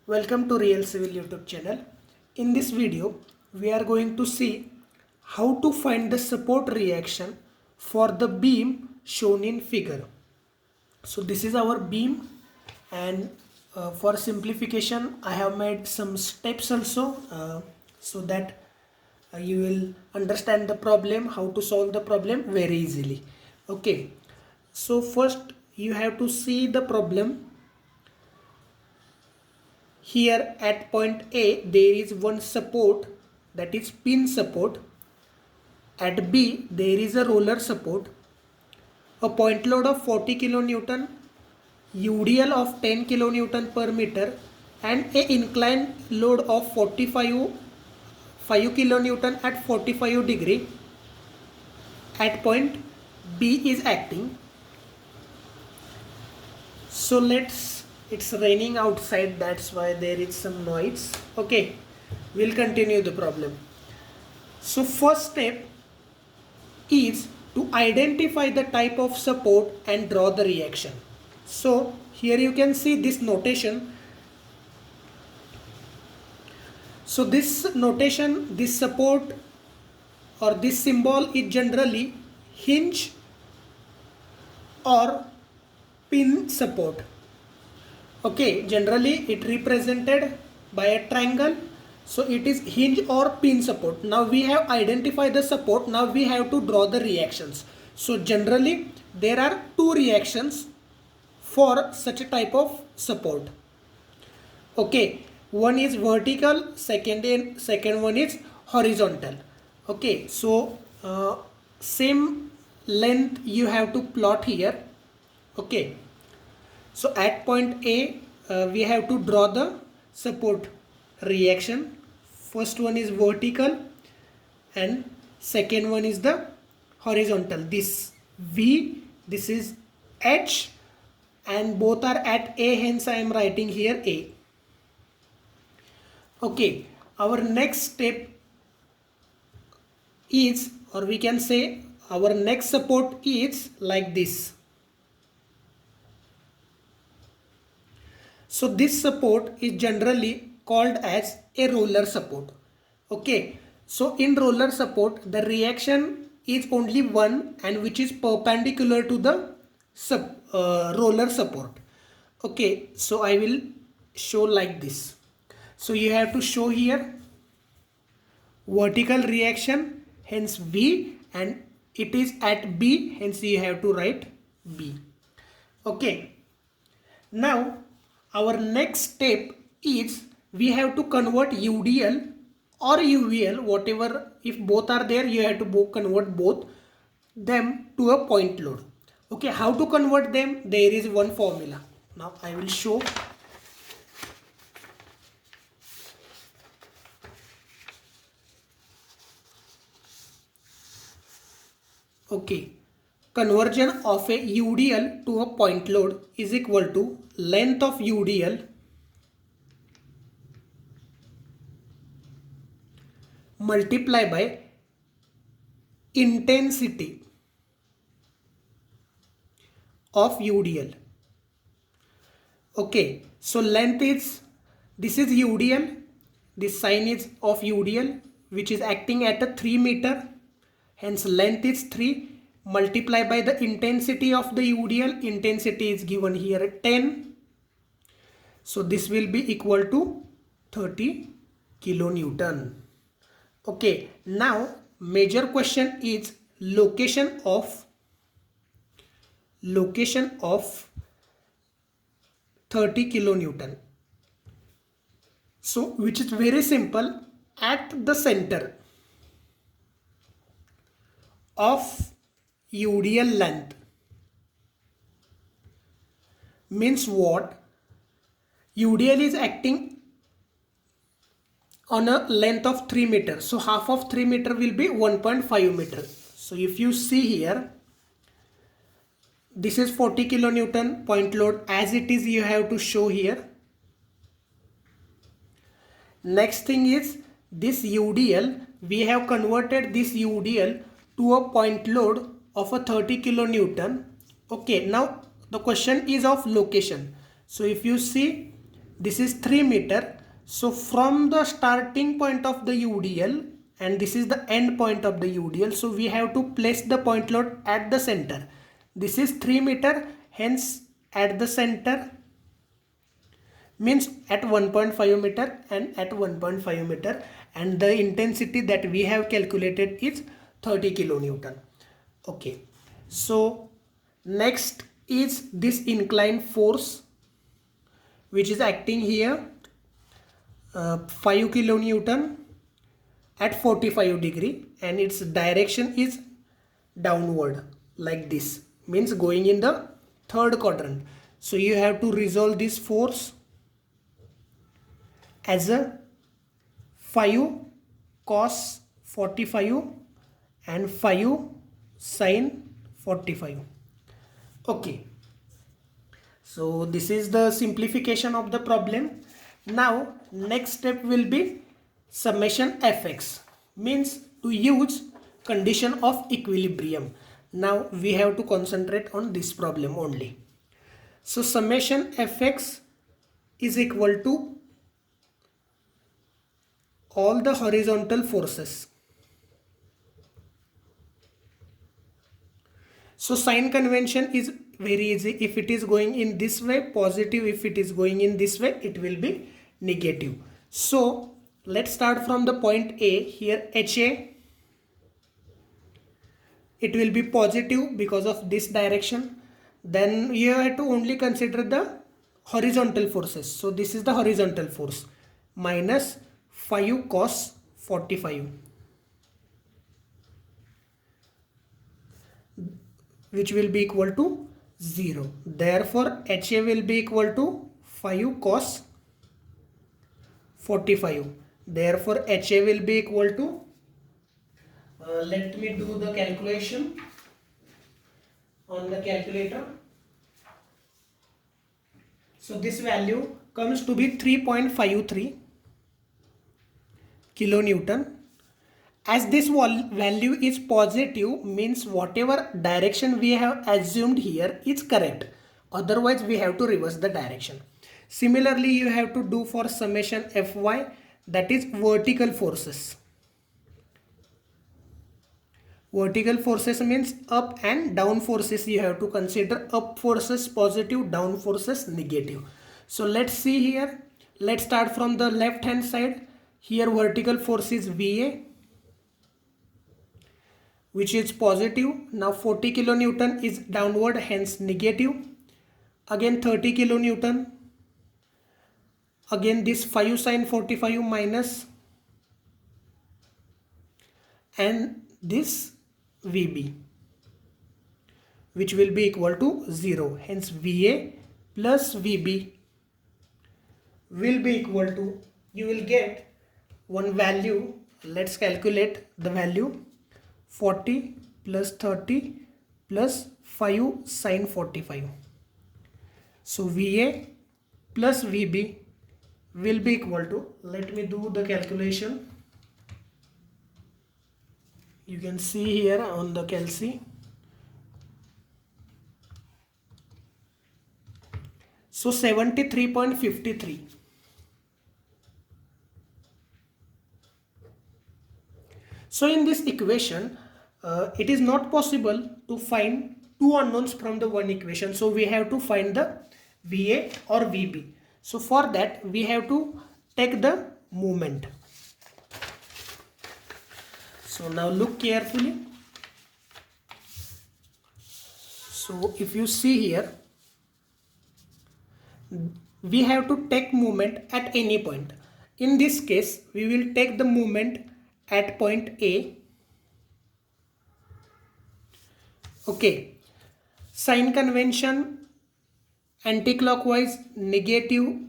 Welcome to Real Civil YouTube channel. In this video, we are going to see how to find the support reaction for the beam shown in figure. So this is our beam, and for simplification I have made some steps also so that you will understand the problem, how to solve the problem very easily. Okay, so first you have to see the problem. Here at point A there is one support, that is pin support. At B there is a roller support, a point load of 40 kilonewton, UDL of 10 kilonewton per meter, and a inclined load of 5 kilonewton at 45 degree. At point B is acting. So it's raining outside, that's why there is some noise. Okay, we'll continue the problem. So first step is to identify the type of support and draw the reaction. So here you can see this notation. So this notation, this support or this symbol is generally hinge or pin support. Okay, generally it represented by a triangle, so it is hinge or pin support. Now we have identified the support, now we have to draw the reactions. So generally there are two reactions for such a type of support. Okay, one is vertical, second one is horizontal. Okay, so same length you have to plot here. Okay, so at point A we have to draw the support reaction. First one is vertical and second one is the horizontal. This V, this is H, and both are at A, hence I am writing here A. Okay, our next step is, or we can say our next support is like this. So this support is generally called as a roller support. Okay, so in roller support the reaction is only one, and which is perpendicular to the roller support. Okay, so I will show like this. So you have to show here vertical reaction, hence V, and it is at B, hence you have to write B. Okay, now our next step is we have to convert UDL or UVL, whatever, if both are there you have to convert both them to a point load. Okay, how to convert them? There is one formula. Now I will show. Okay, conversion of a UDL to a point load is equal to length of UDL multiply by intensity of UDL. Okay, so length is, this is UDL, this sign is of UDL which is acting at a 3 meter, hence length is 3, multiply by the intensity of the UDL. Intensity is given here at 10, so this will be equal to 30 kilonewton. Okay, now major question is location of 30 kilonewton. So which is very simple, at the center of UDL length. Means what? UDL is acting on a length of 3 meter, so half of 3 meter will be 1.5 meter. So if you see here, this is 40 kilonewton point load, as it is you have to show here. Next thing is this UDL, we have converted this UDL to a point load of a 30 kilonewton. Okay, now the question is of location. So if you see, this is 3 meter. So from the starting point of the UDL and this is the end point of the UDL, so we have to place the point load at the center. This is 3 meter, hence at the center means at 1.5 meter and at 1.5 meter, and the intensity that we have calculated is 30 kilonewton. Okay, so next is this inclined force which is acting here, 5 kilonewton at 45 degree, and its direction is downward like this, means going in the third quadrant. So you have to resolve this force as a 5 cos 45 and 5 sin 45. Okay, so this is the simplification of the problem. Now next step will be summation fx, means to use condition of equilibrium. Now we have to concentrate on this problem only. So summation fx is equal to all the horizontal forces. So sign convention is very easy. If it is going in this way, positive. If it is going in this way, it will be negative. So let's start from the point A. Here HA, it will be positive because of this direction. Then you have to only consider the horizontal forces. So this is the horizontal force, minus 5 cos 45, which will be equal to 0. Therefore HA will be equal to 5 cos 45. Therefore HA will be equal to, let me do the calculation on the calculator. So this value comes to be 3.53 kilonewton. As this value is positive, means whatever direction we have assumed here is correct. Otherwise we have to reverse the direction. Similarly you have to do for summation Fy, that is vertical forces. Vertical forces means up and down forces. You have to consider up forces positive, down forces negative. So let's see here. Let's start from the left hand side. Here vertical force is VA, which is positive. Now 40 kilonewton is downward, hence negative. Again 30 kilonewton. Again this 5 sin 45 minus, and this VB, which will be equal to 0. Hence VA plus VB will be equal to, you will get one value. Let's calculate the value. 40 plus 30 plus 5 sin 45. So VA plus VB will be equal to, let me do the calculation. You can see here on the calci. So 73.53. So in this equation, it is not possible to find two unknowns from the one equation. So we have to find the VA or VB. So for that we have to take the moment. So now look carefully. So if you see here, we have to take moment at any point. In this case we will take the moment at point A. Okay, sign convention, anti-clockwise negative,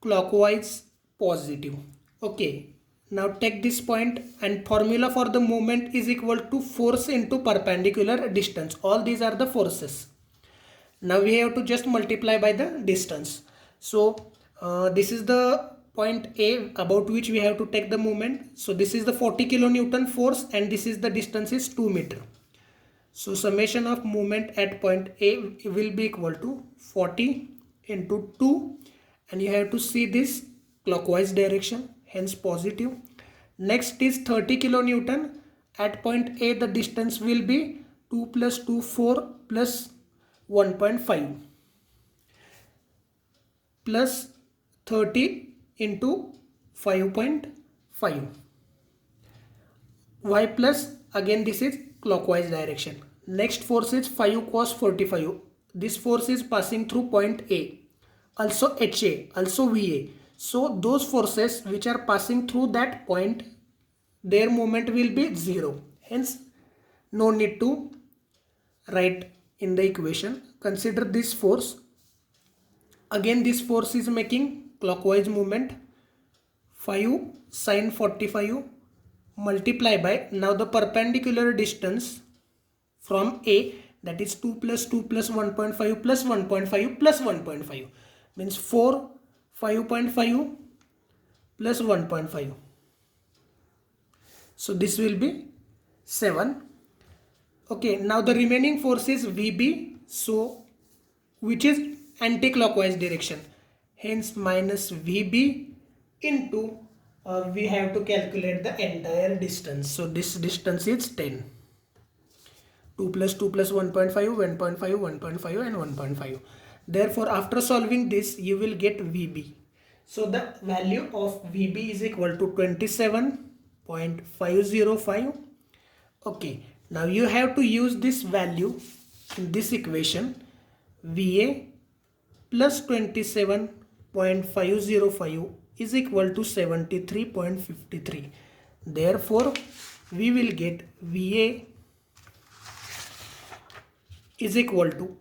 clockwise positive. Okay, now take this point, and formula for the moment is equal to force into perpendicular distance. All these are the forces. Now we have to just multiply by the distance. So this is the point A about which we have to take the moment. So this is the 40 kilonewton force, and this is the distance is 2 meter. So summation of moment at point A will be equal to 40 into 2, and you have to see this clockwise direction, hence positive. Next is 30 kilonewton. At point A, the distance will be 2 plus 2, 4 plus 1.5 plus 30 into 5.5. Y plus, again this is clockwise direction. Next force is 5 cos 45. This force is passing through point A. Also HA, also VA. So those forces which are passing through that point, their moment will be 0. Hence, no need to write in the equation. Consider this force. Again, this force is making clockwise movement. 5 sine 45 multiply by, now the perpendicular distance from A, that is 2 plus 2 plus 1.5 plus 1.5 plus 1.5, means 4, 5.5 plus 1.5. So this will be 7. Okay, now the remaining force is VB, so which is anti-clockwise direction. Hence minus VB into we have to calculate the entire distance. So this distance is 10. 2 plus 2 plus 1.5, 1.5, 1.5 and 1.5. Therefore, after solving this, you will get VB. So the value of VB is equal to 27.505. Okay, now you have to use this value in this equation. VA plus 27.505 is equal to 73.53. Therefore, we will get VA is equal to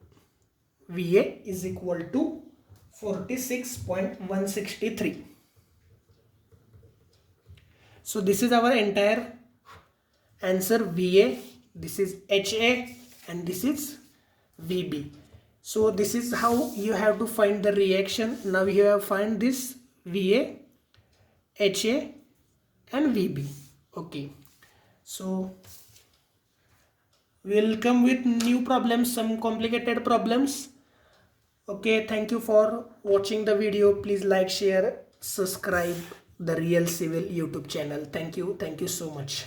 46.163. So this is our entire answer. VA, this is HA, and this is VB. So this is how you have to find the reaction. Now you have find this VA, HA and VB. Okay, so we'll come with new problems, some complicated problems. Okay, thank you for watching the video. Please like, share, subscribe the Real Civil YouTube channel. Thank you so much.